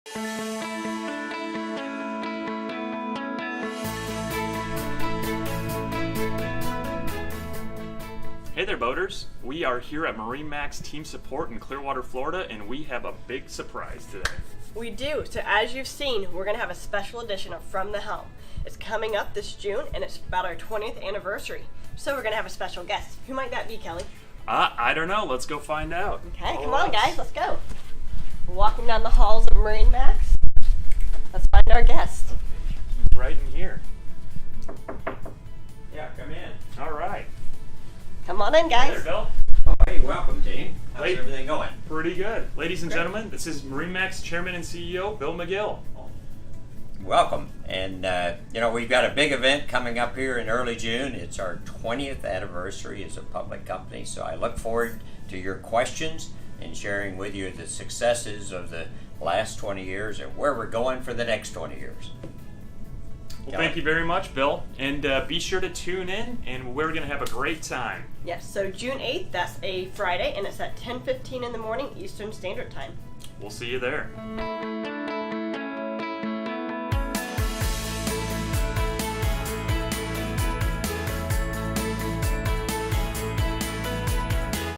Hey there, boaters. We are here at MarineMax Team Support in Clearwater, Florida, and we have a big surprise today. We do. So as you've seen, we're going to have a special edition of From the Helm. It's coming up this June, and it's about our 20th anniversary. So we're going to have a special guest. Who might that be, Kelly? I don't know. Let's go find out. Okay, come on, guys. Let's go. We're walking down the halls of MarineMax. Let's find our guest. Right in here. Yeah, come in. All right. Come on in, Hey guys. there, Bill. Oh, hey, welcome, team. How's Hey. everything going? Pretty good. Ladies and Great. gentlemen, this is MarineMax Chairman and CEO, Bill McGill. Welcome. And, we've got a big event coming up here in early June. It's our 20th anniversary as a public company, so I look forward to your questions and sharing with you the successes of the last 20 years and where we're going for the next 20 years. Well, thank you very much, Bill. And be sure to tune in, and we're going to have a great time. Yes, so June 8th, that's a Friday, and it's at 10:15 in the morning Eastern Standard Time. We'll see you there.